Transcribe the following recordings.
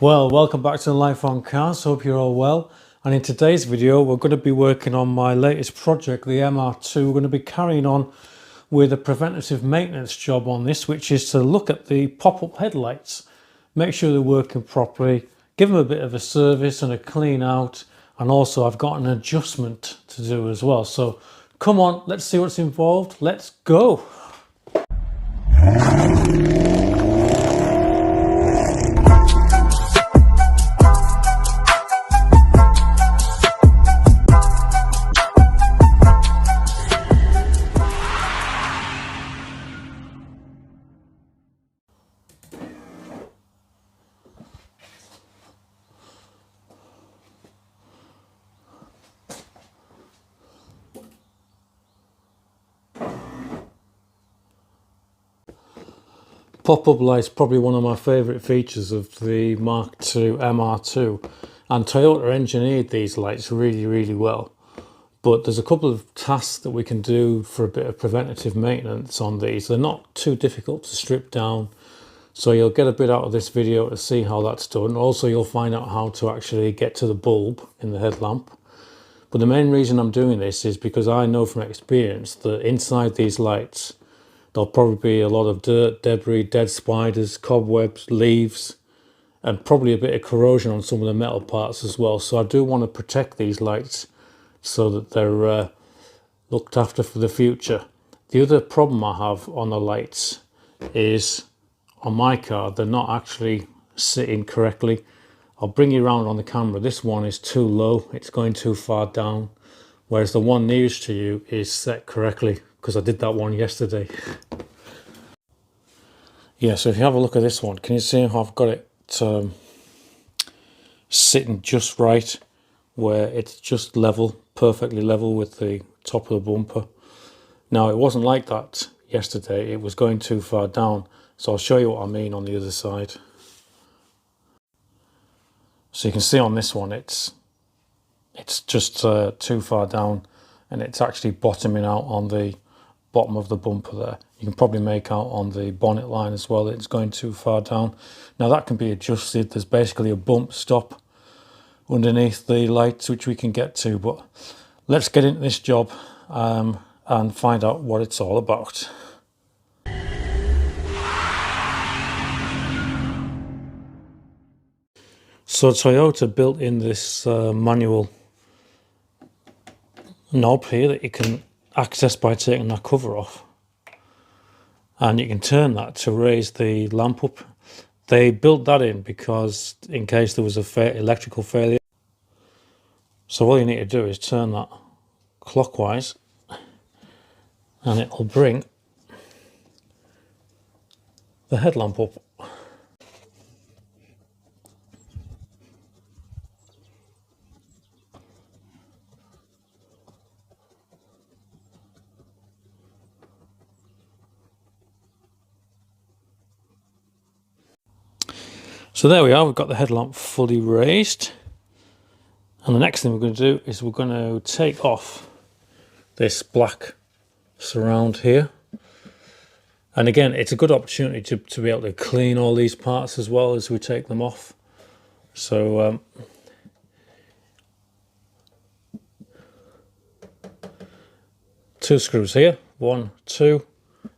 Well, welcome back to Life on Cars. Hope you're all well. And in today's video, we're going to be working on my latest project, the MR2. We're going to be carrying on with a preventative maintenance job on this, which is to look at the pop-up headlights, make sure they're working properly, give them a bit of a service and a clean out. And also I've got an adjustment to do as well. So come on, let's see what's involved. Let's go. Pop-up lights probably one of my favourite features of the Mark II MR2, and Toyota engineered these lights really well. But there's a couple of tasks that we can do for a bit of preventative maintenance on these. They're not too difficult to strip down, so you'll get a bit out of this video to see how that's done. Also, you'll find out how to actually get to the bulb in the headlamp. But the main reason I'm doing this is because I know from experience that inside these lights there'll probably be a lot of dirt, debris, dead spiders, cobwebs, leaves, and probably a bit of corrosion on some of the metal parts as well. So I do want to protect these lights so that they're looked after for the future. The other problem I have on the lights is on my car, they're not actually sitting correctly. I'll bring you around on the camera. This one is too low, it's going too far down, whereas the one nearest to you is set correctly, because I did that one yesterday. Yeah, so if you have a look at this one, can you see how I've got it sitting just right, where it's just level, perfectly level with the top of the bumper. Now, it wasn't like that yesterday, it was going too far down, so I'll show you what I mean on the other side. So you can see on this one, it's just too far down, and it's actually bottoming out on the bottom of the bumper there. You can probably make out on the bonnet line as well that it's going too far down. Now that can be adjusted. There's basically a bump stop underneath the lights which we can get to, but let's get into this job and find out what it's all about. So Toyota built in this manual knob here that you can access by taking that cover off, and you can turn that to raise the lamp up. They built that in because in case there was a electrical failure. So all you need to do is turn that clockwise and it'll bring the headlamp up. So there we are, we've got the headlamp fully raised. And the next thing we're going to do is we're going to take off this black surround here. And again, it's a good opportunity to be able to clean all these parts as well as we take them off. So two screws here, 1, 2,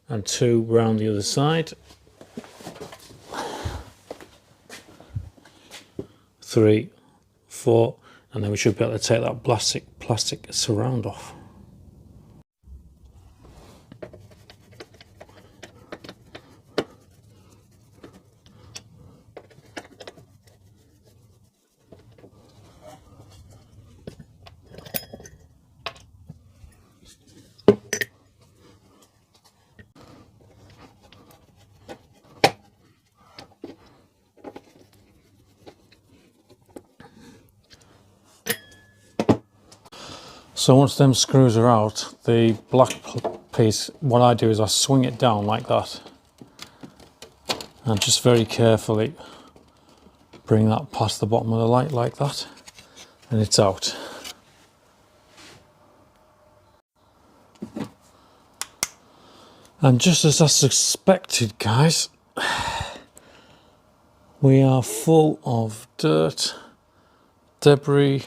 and 2 round the other side. 3, 4, and then we should be able to take that plastic surround off. So once them screws are out, the black piece, what I do is I swing it down like that and just very carefully bring that past the bottom of the light like that, and it's out. And just as I suspected, guys, We are full of dirt, debris.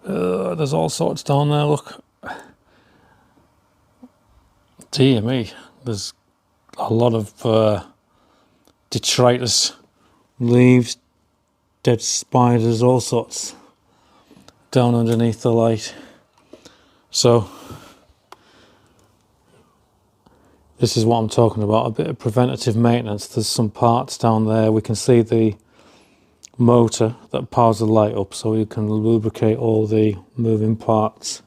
There's all sorts down there, look. Dear me, there's a lot of detritus, leaves, dead spiders, all sorts down underneath the light. So this is what I'm talking about, a bit of preventative maintenance. There's some parts down there. We can see the motor that powers the light up, so you can lubricate all the moving parts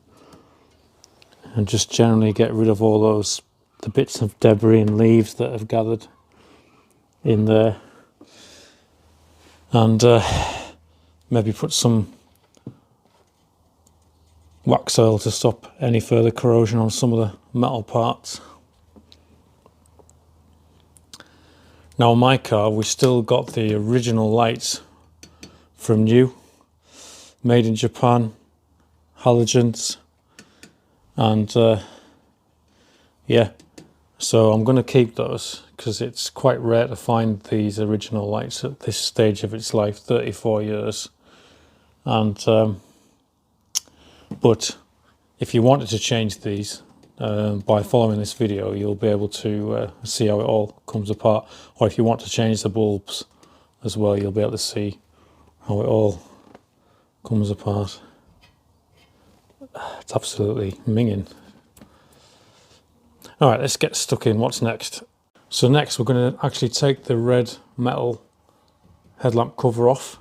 and just generally get rid of all those the bits of debris and leaves that have gathered in there, and maybe put some wax oil to stop any further corrosion on some of the metal parts. Now on my car we still got the original lights from new, made in Japan, halogens, and yeah, so I'm going to keep those because it's quite rare to find these original lights at this stage of its life, 34 years. And but if you wanted to change these, by following this video you'll be able to see how it all comes apart, or if you want to change the bulbs as well, you'll be able to see how it all comes apart. It's absolutely minging. Alright, let's get stuck in. What's next? So next we're going to actually take the red metal headlamp cover off.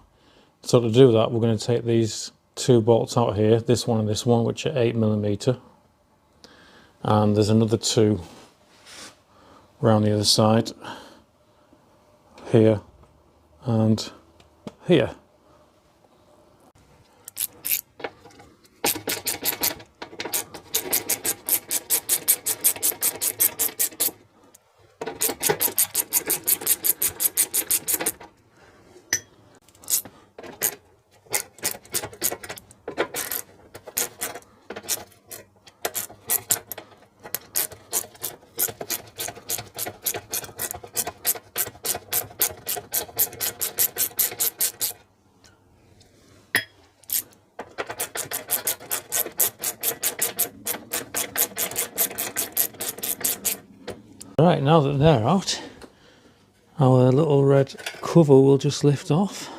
So to do that we're going to take these two bolts out here, this one and this one, which are 8mm, and there's another two around the other side, here and here. Right, now that they're out, our little red cover will just lift off.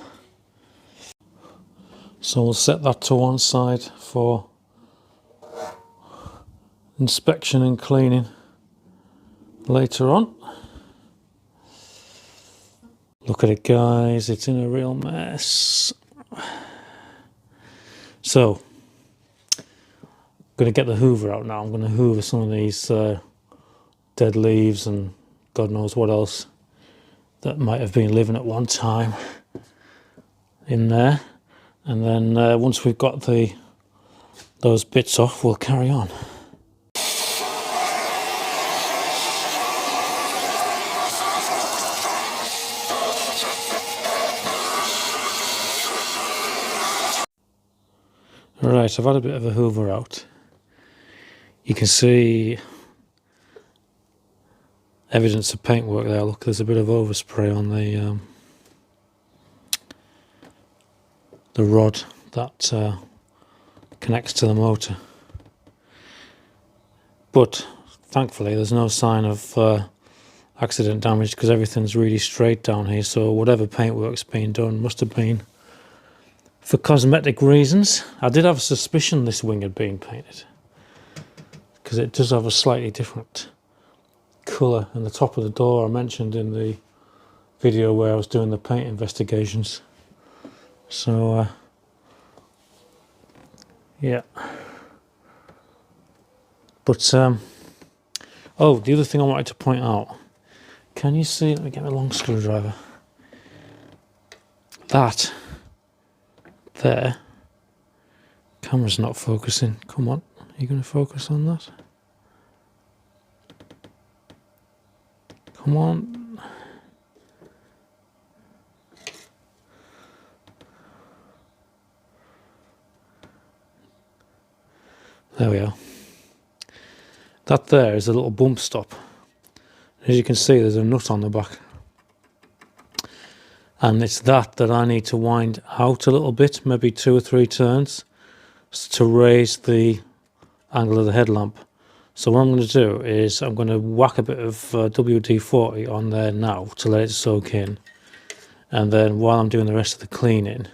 So we'll set that to one side for inspection and cleaning later on. Look at it guys, it's in a real mess. So, I'm going to get the hoover out now. I'm going to hoover some of these dead leaves and God knows what else that might have been living at one time in there, and then once we've got those bits off we'll carry on. Right, I've had a bit of a hoover out. You can see evidence of paintwork there. Look, there's a bit of overspray on the rod that connects to the motor, but thankfully there's no sign of accident damage because everything's really straight down here, so whatever paintwork's been done must have been for cosmetic reasons. I did have a suspicion this wing had been painted because it does have a slightly different colour, and the top of the door I mentioned in the video where I was doing the paint investigations. So yeah, but oh, the other thing I wanted to point out, can you see, let me get my long screwdriver, that there, camera's not focusing, come on, are you going to focus on that? Come on. There we are. That there is a little bump stop. As you can see, there's a nut on the back. and it's that I need to wind out a little bit, maybe 2 or 3 turns, to raise the angle of the headlamp. So what I'm going to do is I'm going to whack a bit of WD-40 on there now to let it soak in, and then while I'm doing the rest of the cleaning,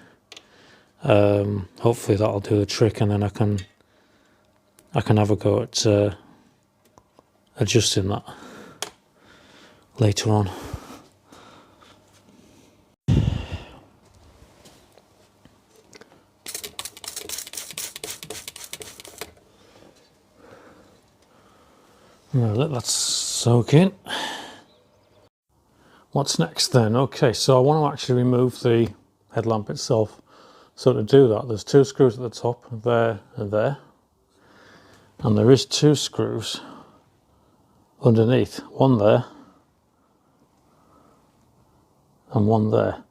hopefully that'll do the trick, and then I can have a go at adjusting that later on. Right, let that soak in. What's next then? Okay, so I want to actually remove the headlamp itself. So to do that, there's 2 screws at the top, there and there. And there is 2 screws underneath, one there and one there.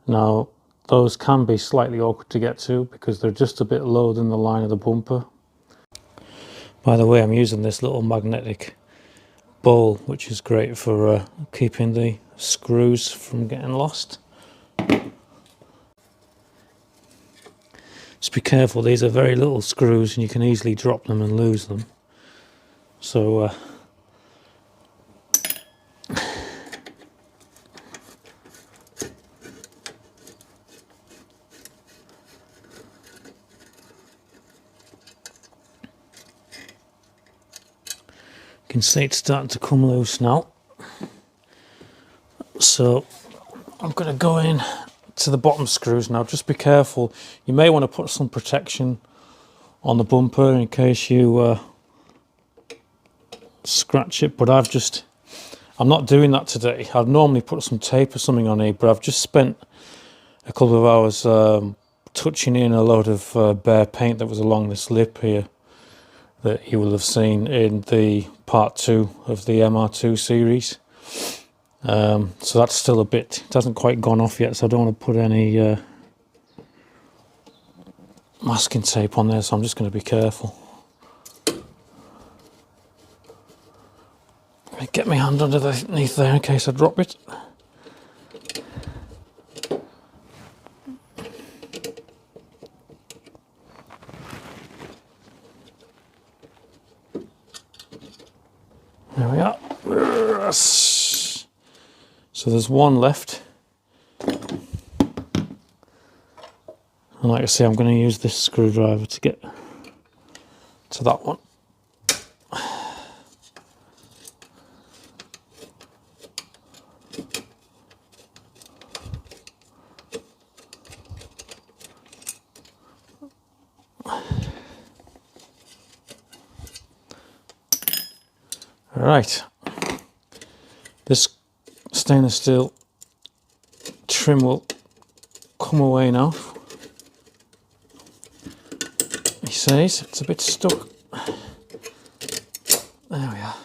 Now, those can be slightly awkward to get to because they're just a bit lower than the line of the bumper. By the way, I'm using this little magnetic bowl, which is great for keeping the screws from getting lost. Just be careful, these are very little screws and you can easily drop them and lose them. So you can see it's starting to come loose now. So I'm going to go in to the bottom screws now. Just be careful. You may want to put some protection on the bumper in case you scratch it, but I'm not doing that today. I'd normally put some tape or something on it, but I've just spent a couple of hours touching in a load of bare paint that was along this lip here that you will have seen in the part 2 of the MR2 series. So that's still a bit, it hasn't quite gone off yet, so I don't want to put any masking tape on there, so I'm just going to be careful. Let me get my hand underneath there in case I drop it. There we are. So there's one left. And like I say, I'm going to use this screwdriver to get to that one. Right, this stainless steel trim will come away now. He says it's a bit stuck. There we are.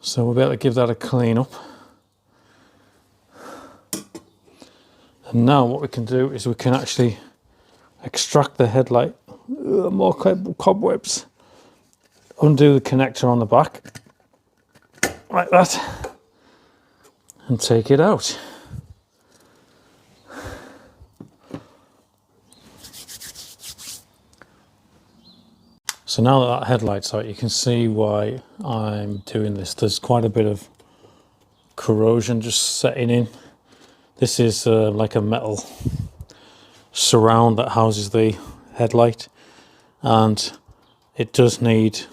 So we'll be able to give that a clean up. And now what we can do is we can actually extract the headlight. More cobwebs. Undo the connector on the back, like that, and take it out. So now that headlight's out, you can see why I'm doing this. There's quite a bit of corrosion just setting in. This is like a metal surround that houses the headlight, and it does need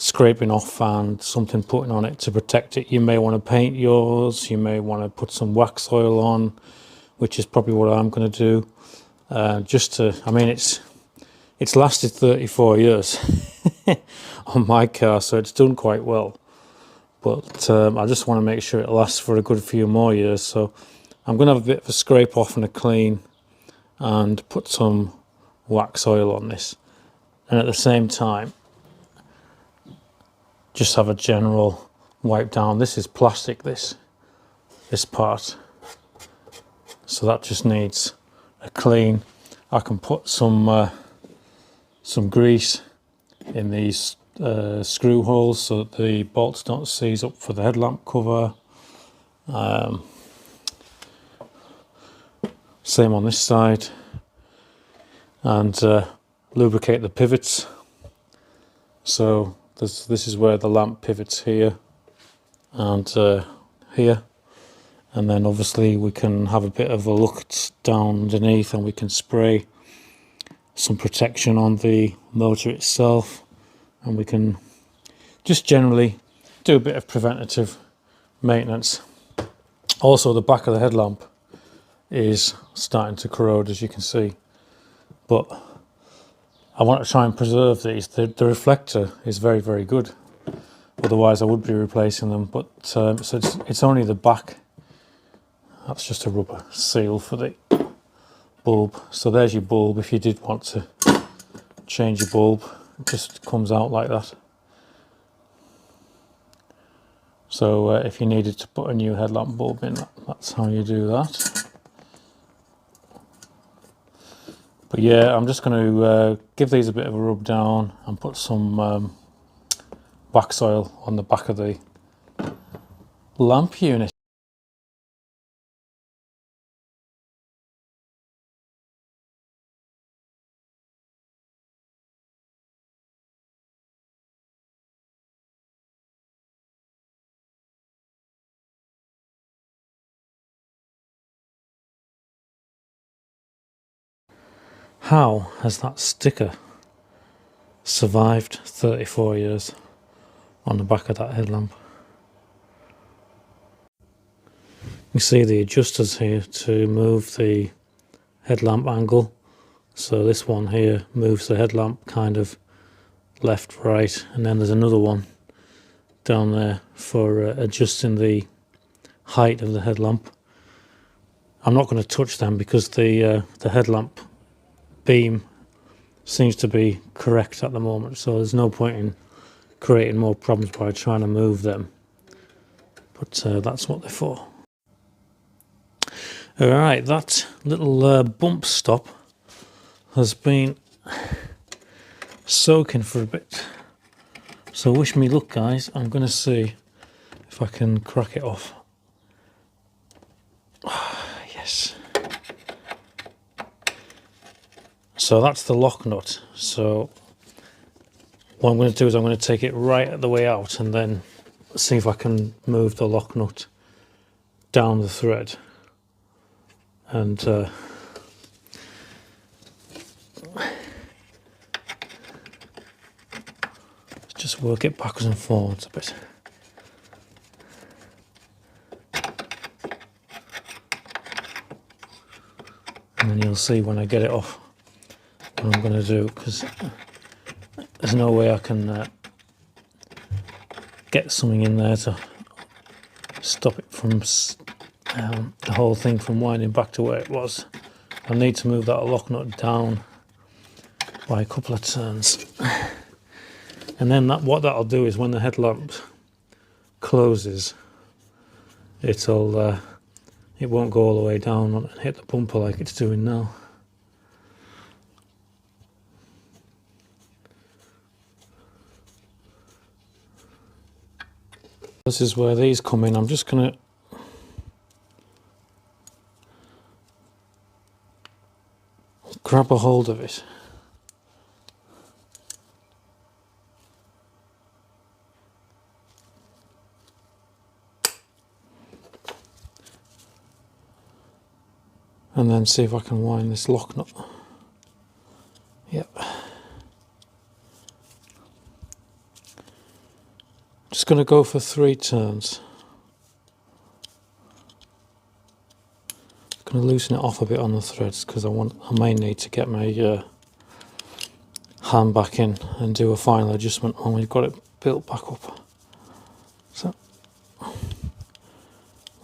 scraping off and something putting on it to protect it. You may want to paint yours, you may want to put some wax oil on, which is probably what I'm going to do. I mean, it's lasted 34 years on my car, so it's done quite well. But I just want to make sure it lasts for a good few more years. So I'm going to have a bit of a scrape off and a clean and put some wax oil on this. And at the same time, just have a general wipe down. This is plastic, this part, so that just needs a clean. I can put some grease in these screw holes so that the bolts don't seize up for the headlamp cover, Same on this side, and lubricate the pivots. So this is where the lamp pivots here and here, and then obviously we can have a bit of a look down underneath, and we can spray some protection on the motor itself, and we can just generally do a bit of preventative maintenance. Also, the back of the headlamp is starting to corrode, as you can see, but I want to try and preserve these. The reflector is very, very good, otherwise I would be replacing them, but so it's only the back. That's just a rubber seal for the bulb. So there's your bulb. If you did want to change your bulb, it just comes out like that. So if you needed to put a new headlamp bulb in, that's how you do that. But yeah, I'm just going to give these a bit of a rub down and put some wax oil on the back of the lamp unit. How has that sticker survived 34 years on the back of that headlamp? You see the adjusters here to move the headlamp angle. So this one here moves the headlamp kind of left, right, and then there's another one down there for adjusting the height of the headlamp. I'm not going to touch them because the headlamp beam seems to be correct at the moment, so there's no point in creating more problems by trying to move them, but that's what they're for. Alright, that little bump stop has been soaking for a bit, so wish me luck, guys. I'm going to see if I can crack it off. Yes. So that's the lock nut. So what I'm going to do is I'm going to take it right at the way out and then see if I can move the lock nut down the thread and just work it backwards and forwards a bit. And then you'll see when I get it off what I'm going to do, because there's no way I can get something in there to stop it from the whole thing from winding back to where it was. I need to move that lock nut down by a couple of turns, and then what that'll do is when the headlamp closes, it won't go all the way down and hit the bumper like it's doing now. This is where these come in. I'm just going to grab a hold of it. And then see if I can wind this lock nut. Yep. Just going to go for 3 turns. Going to loosen it off a bit on the threads because I may need to get my hand back in and do a final adjustment when we've got it built back up. So,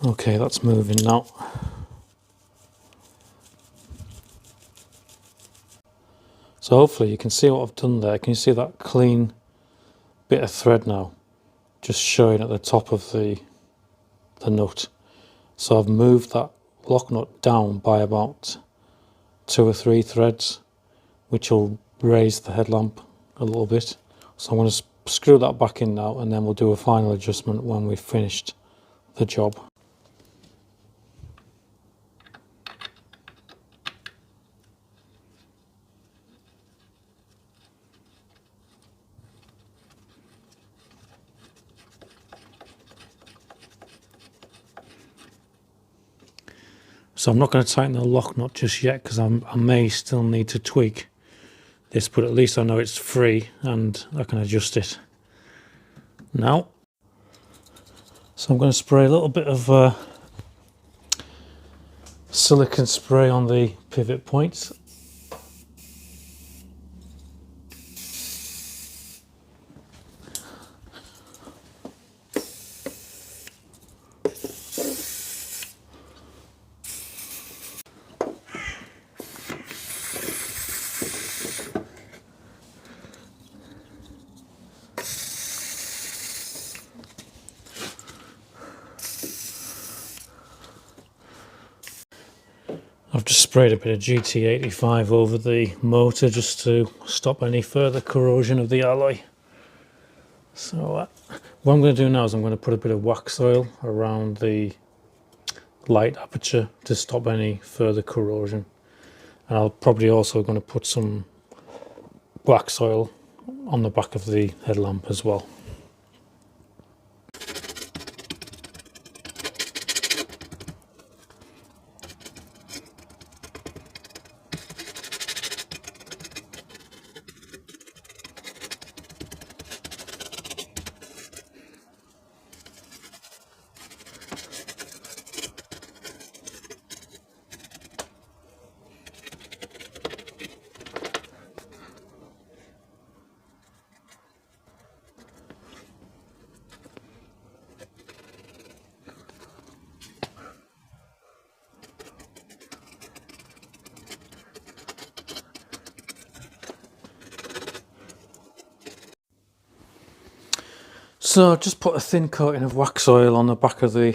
okay, that's moving now. So hopefully you can see what I've done there. Can you see that clean bit of thread now? Just showing at the top of the nut. So I've moved that lock nut down by about 2 or 3 threads, which will raise the headlamp a little bit. So I'm going to screw that back in now, and then we'll do a final adjustment when we've finished the job. So I'm not going to tighten the lock nut just yet because I may still need to tweak this, but at least I know it's free and I can adjust it now. So I'm going to spray a little bit of silicone spray on the pivot points. I've just sprayed a bit of GT85 over the motor just to stop any further corrosion of the alloy. So what I'm going to do now is I'm going to put a bit of wax oil around the light aperture to stop any further corrosion. And I'll probably also going to put some wax oil on the back of the headlamp as well. So just put a thin coating of wax oil on the back of the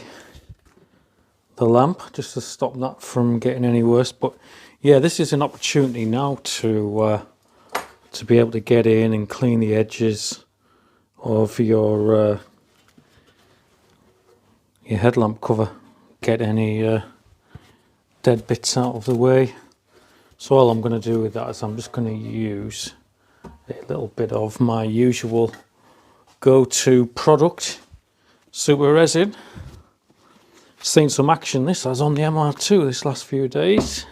lamp just to stop that from getting any worse. But yeah, this is an opportunity now to be able to get in and clean the edges of your headlamp cover, get any dead bits out of the way. So all I'm going to do with that is I'm just going to use a little bit of my usual go-to product, super resin. Seen some action this has on the MR2 this last few days.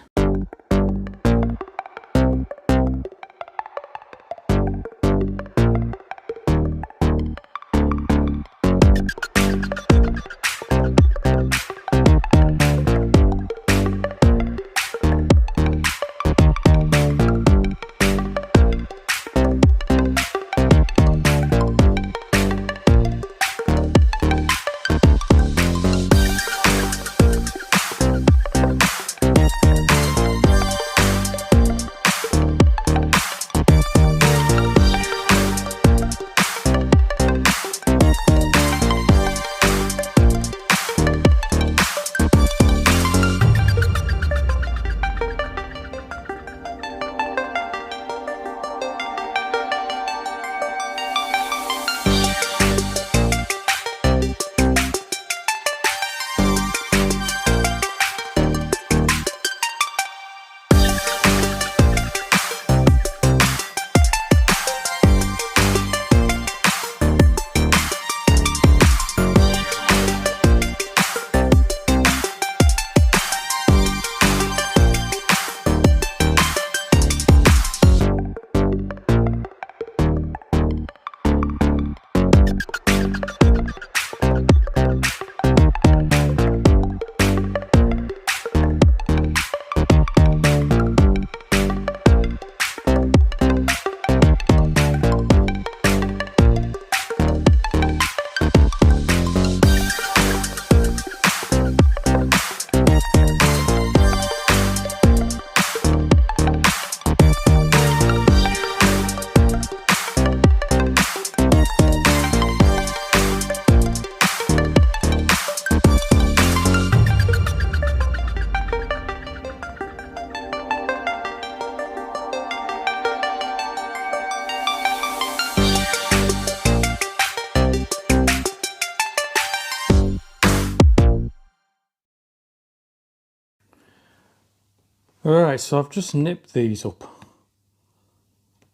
Alright, so I've just nipped these up.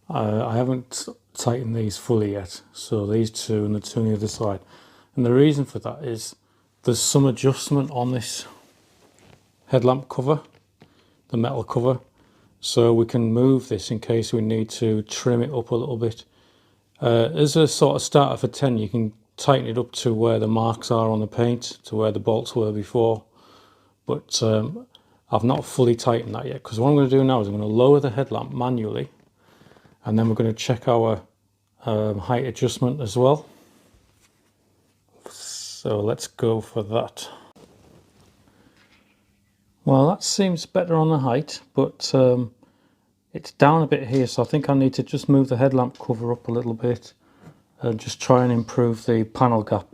I haven't tightened these fully yet, so these two and the two on the other side. And the reason for that is there's some adjustment on this headlamp cover, the metal cover, so we can move this in case we need to trim it up a little bit. As a sort of starter for 10, you can tighten it up to where the marks are on the paint, to where the bolts were before, but I've not fully tightened that yet, because what I'm going to do now is I'm going to lower the headlamp manually, and then we're going to check our height adjustment as well. So let's go for that. Well, that seems better on the height, but it's down a bit here, so I think I need to just move the headlamp cover up a little bit and just try and improve the panel gap.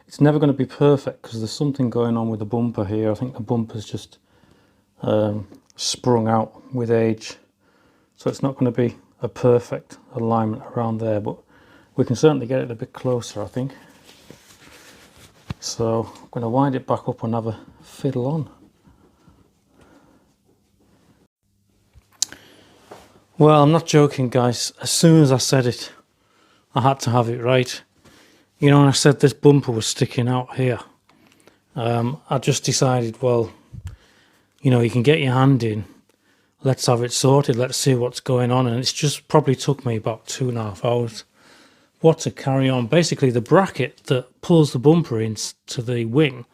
It's never going to be perfect because there's something going on with the bumper here. I think the bumper's just sprung out with age, so it's not going to be a perfect alignment around there, but we can certainly get it a bit closer, I think. So I'm going to wind it back up and have a fiddle on. Well, I'm not joking, guys. As soon as I said it, I had to have it right. You know, when I said this bumper was sticking out here, I just decided, well, you know, you can get your hand in, let's have it sorted, let's see what's going on. And it's just probably took me about 2.5 hours. What to carry on. Basically, the bracket that pulls the bumper into the wing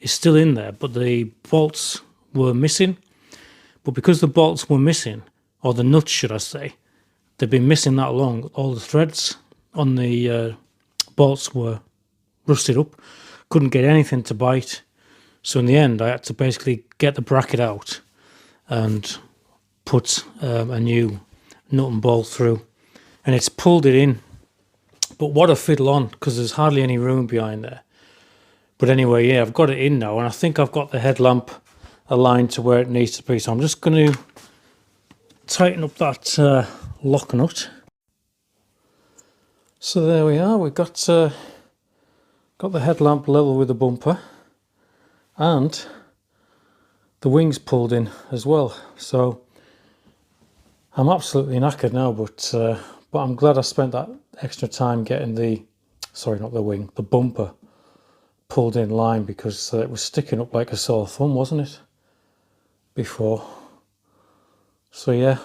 is still in there, but the bolts were missing. But because the bolts were missing, or the nuts should I say, they've been missing that long, all the threads on the bolts were rusted up, couldn't get anything to bite. So in the end I had to basically get the bracket out and put a new nut and bolt through, and it's pulled it in. But what a fiddle on, because there's hardly any room behind there. But anyway, yeah, I've got it in now, and I think I've got the headlamp aligned to where it needs to be. So I'm just going to tighten up that lock nut. So there we are. We've got the headlamp level with the bumper, and the wings pulled in as well. So I'm absolutely knackered now, but I'm glad I spent that extra time getting the bumper pulled in line, because it was sticking up like a sore thumb, wasn't it, before? So yeah,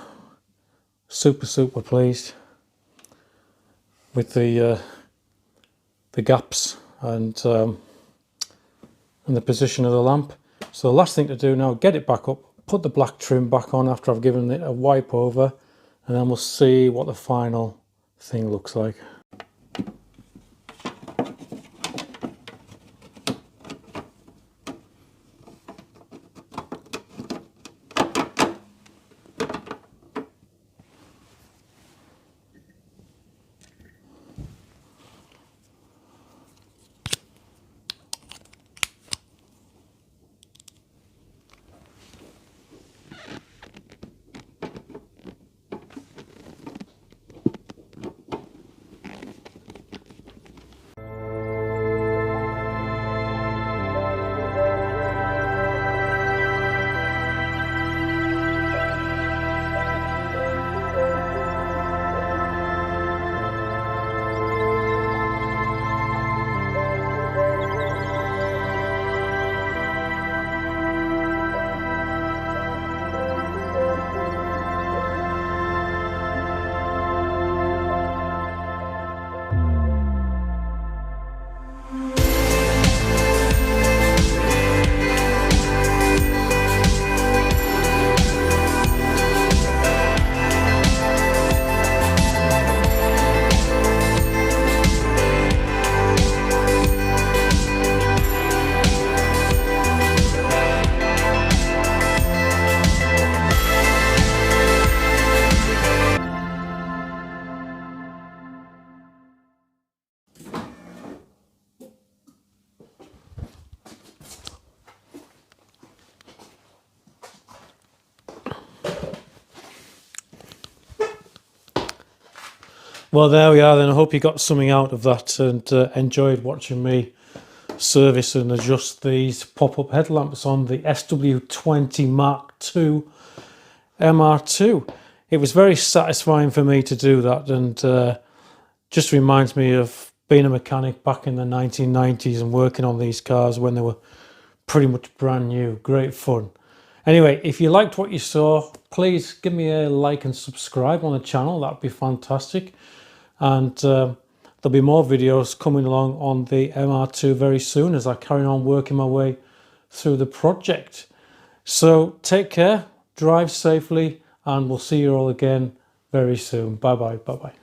super pleased with the gaps and the position of the lamp. So the last thing to do now, get it back up, put the black trim back on after I've given it a wipe over, and then we'll see what the final thing looks like. Well, there we are then. I hope you got something out of that and enjoyed watching me service and adjust these pop-up headlamps on the SW20 Mark II MR2. It was very satisfying for me to do that, and just reminds me of being a mechanic back in the 1990s and working on these cars when they were pretty much brand new. Great fun. Anyway, if you liked what you saw, please give me a like and subscribe on the channel. That'd be fantastic. And there'll be more videos coming along on the MR2 very soon as I carry on working my way through the project. So take care, drive safely, and we'll see you all again very soon. Bye bye.